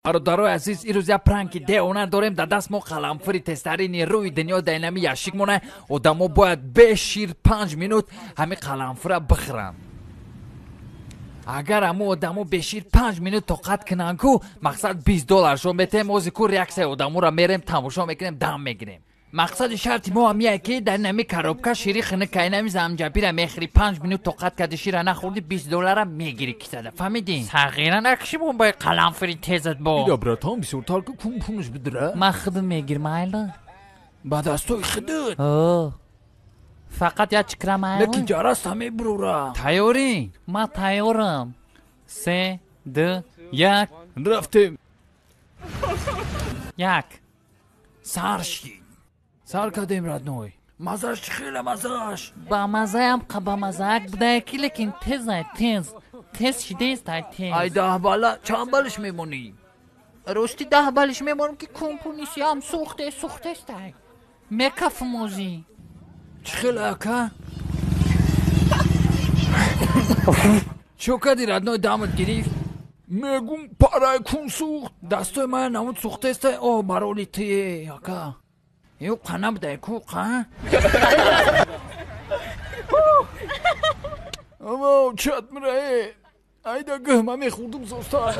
برادرای عزیز این روز یک پرانک دیوانه داریم. در دست ما قلمفری تسترین روی دنیا در اینمی یشیک مونه. آدما باید به شیر 5 منوت همین قلمفر بخورن. اگر همو آدمو به شیر 5 منوت طاقت کنن کو مقصد $20 شون بتیم موزیکو ریاکسیون آدمو را میریم تماشا میکنیم دم میگیریم. مقصد شرط ما همیه که در نمی کارابکا شیری خنه که نمی زمجبی را میخری 5 منوت طاقت کردی شیر نخوردی $20 را میگیری کساده فهمیدین؟ تغییرا نکشیم با قلمفری تیزت با ایدا براتان بسیار تال که کم پونش بدره من خودم میگیرم ایلا بعد از توی خودت فقط یک چکرم ایلا لکی جرست همه برورا تیاری؟ من تیارم 3 2 1 رفتیم یک سرشی سر کدیم ردنوی مزاش خیلی مزاش با مزه هم با مزه بوده که لیکن تیز شده است تیز ای 10 بالا چند بالش میمونی؟ راستی 10 بالش میمونم که کمپونیسی هم سوخته است میکف موزی چه خیلی اکا؟ چو کدی ردنوی دامت گریف؟ میگم پارای کن سوخت دستوی من نمود سوخته است اوه بارولی تیه اکا یو قنم ده کو قن اما چت مره ایدا گهمه میخوردم زوستا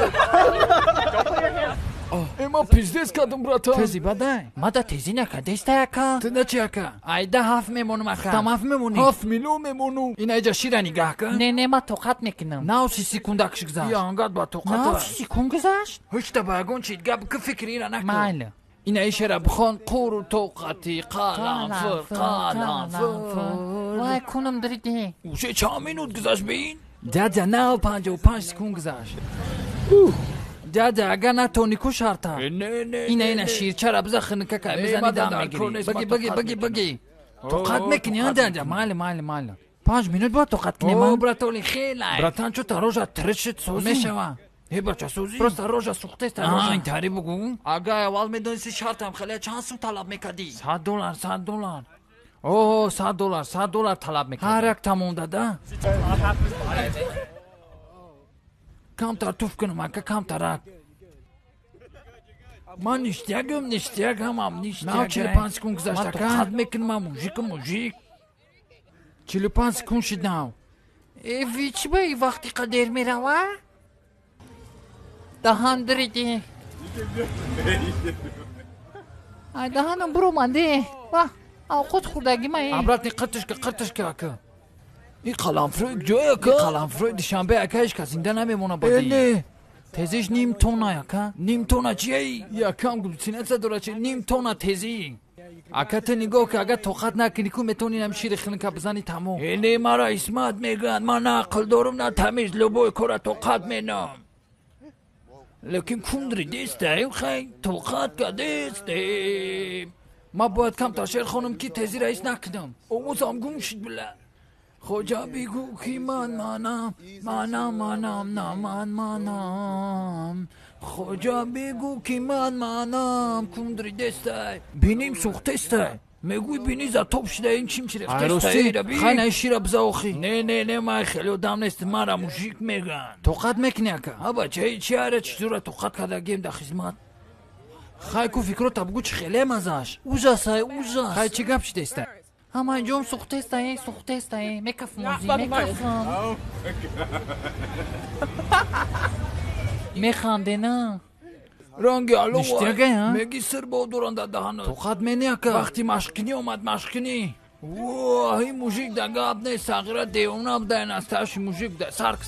اما پیزدیس کدم براتا تیزی بده مادا تیزی نکده است اکا تنده چی اکا ایدا 7 میمونم اکا تم 7 میمونی 7 میلیون میمونم این ایجا شیره نگاه کن نه ما توقت میکنم نه 30 سکونده کشک گذاشت یا انقدر با توقت نه 30 سکونده گذاشت هشتا باگون چید گب که فکری را نکن ماله این ایشه را بخون قور توقتی قلمفر وای کنم دریده اوشه چند منوت گذاشت بین؟ جاجا نه 55 سکون گذاشت جاجا اگر نتونی کو شرطه این شیرچه را بزا خنکه که بزنی دم میگیری بگی توقت میکنی ها جاجا ماله 5 منوت با توقت کنی من براتولی خیلی براتان چو تا روژا ترشت سوزی میشوه بچه سوزی پروستا روژا سوخته است این تاری بگو اگه اول میدونستی شرطم خیلی چند سو طلب میکردی $100 اوه $100 طلب میکردی هر یک تموم داده کم تر توف کنم اکا کم ترک من نشتیگم هم نه 45 سکون گذاشت اکا خد میکنم موژیک 45 سکون شد نو ایوی چی با ای وقتی قدر میروه؟ دهان دریده دهانم برو منده خود خوردگی ما عبرت قرتش که اکا این قلمفروی جای اکا این قلمفروی دیشنبه اکایش که زنده نمیمونه بادی نه تیزیش نیم تونه اکا نیم تونه چیه یکم گلوچینه داره چه نیم تونه تیزی اکا تا نگاه که اگه توقت نکنی که میتونی نمشیر خنکه بزنی تمام اینه مرا اسمت میگن من عقل دارم نه تمیز لبوی کره توقت مینم لیکن کندری دیستیم خیلی توقت که دیستیم ما باید کم تا شیر خانم که تیزی رئیس نکنم اوموزم گم شد بله خوجا بگو که منم خوجا بگو که منم کندری دیسته بینیم سوخته استه میگوی بینی زا توب شده این چیم چی رفته استه خیلی نشی را بزاوخی نه من خیلی آدم نیست من را موشیک میگن توقت میکنی اکا ها بچه چی هره چطور توقت کردگیم در خدمت خیلی کو فکرو تا بگو چی خیلی مزاش اوزا خیلی چی گپ شده استه اما اینجام سوخته است میکف موزی میخنده نه رنگی علو نشتیگه ها میگی سر با دوران در دهانه توقت مینی اکا وقتی مشکنی اومد مشکنی واه این موزیک در گاب نیست تغییره دیونه بده این استاش موزیک ده سرک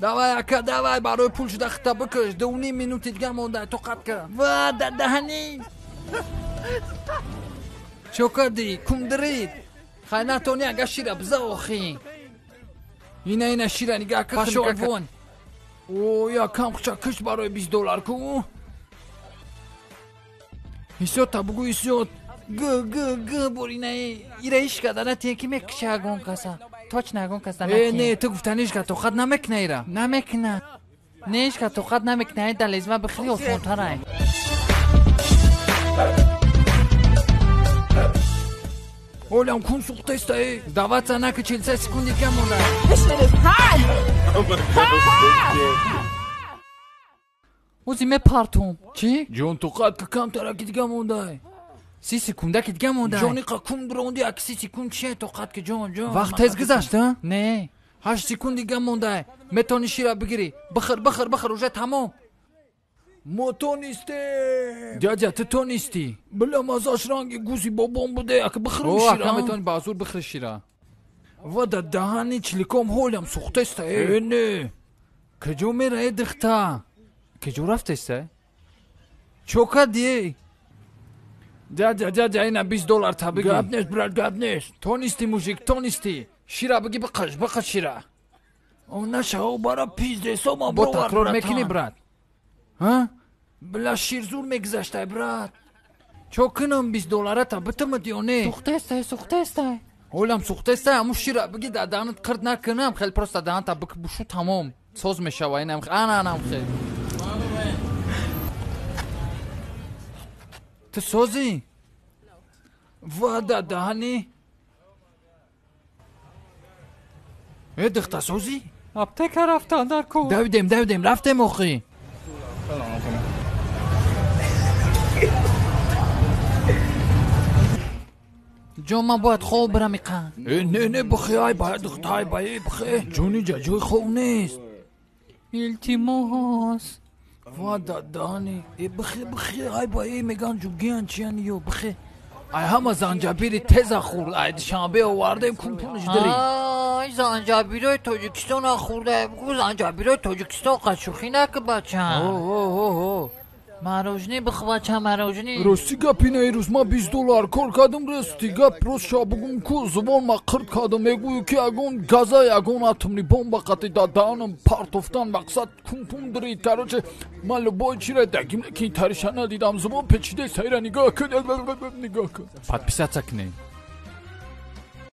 دوای اکا دوای برای پول شده خطا بکش 2.5 منوت دیگه مونده توقت که و در دهنی چو کردی کم درید خیلی نتونی اگه شیره بزاوخی اینه شیره نگه که پاشو الفون اوه یا کم خچا کش برای $20 کو ایسیوت تا بگو ایسیوت گه برینه ایره ایش کدنه تیکی میکشه اگون کسا توچ نگون کسا نکی نه تو گفتنیش که تو خد نمیکنه ایره نمیکنه نیش که تو خد نمیکنه دلیزمه بخیلی الفون تره Олям кун сухтестай. Даваца нака 40 секунди кам монда. Узи ме партум. Чӣ? Ҷон ту қад ка камтара ки дига мондай. 30 секунда ки дига мондай. Ҷони қа кун дуронди 30 секунд чие то қад ки ҷон. Вақт тез гузашта? Не. 8 секунд дига мондай. Метони шира бигири. Бахир уже тамом. мо тонистем. Дядя, ты тонисти? Бля, мазаш ранги гузи бобом буде, як бахиру шира. О, метони базур бахир шира. Вада дахани чиликом ҳолам сухтеста. Не. Каҷо мерае дихта? Каҷо рафтеста? Чока ди? Дядя, ина $20 та биги. Гап нест, брат, гап нест. Тонисти мужик, тонисти. Шира биги бахир шира. Она шао бара пизде сома бровар, брат. Бо такрор мекини, брат. ها؟ بلا شیرزور میگذاشته برات چو کنم $20 تا بتمد یا نه؟ سوخته است اولم سوخته است همون شیره بگی دادانت کرد نکنم خیلی پرست دادان تا بشو تمام سوز میشه و اینم آنم خیلی تو سوزی؟ و دادانی؟ دختا سوزی؟ apteka رفتن در کو دویدیم رفتیم اخی جون من باید خواب برم ایقن نه بخی های باید دختای باید بخی جونی جای خوب نیست التماس دادانی بخی های باید میگن جوگیان چیانی یو بخی ای همه زنجبیری تیز خورد ای شنبه آوردیم کمپونش داری آی زنجبیرای تاجیکستان خورده بگو زنجبیرای تاجیکستان قشوخی نکه بچم مروجنی بخ بچم مروجنی راستی گپی نه روز ما $20 کار کردم راستی گپ روز شابگم کو زبان ما قرد کردم میگویی که اگون گازای اگون اتمی بمب قطعی دادانم پارتوفتان مقصد کمپون درید کاروچه من لبای چیره دگیم که این تاریشان ندیدم زبان پیچیده سایره نگاه کن Подписаться к ней.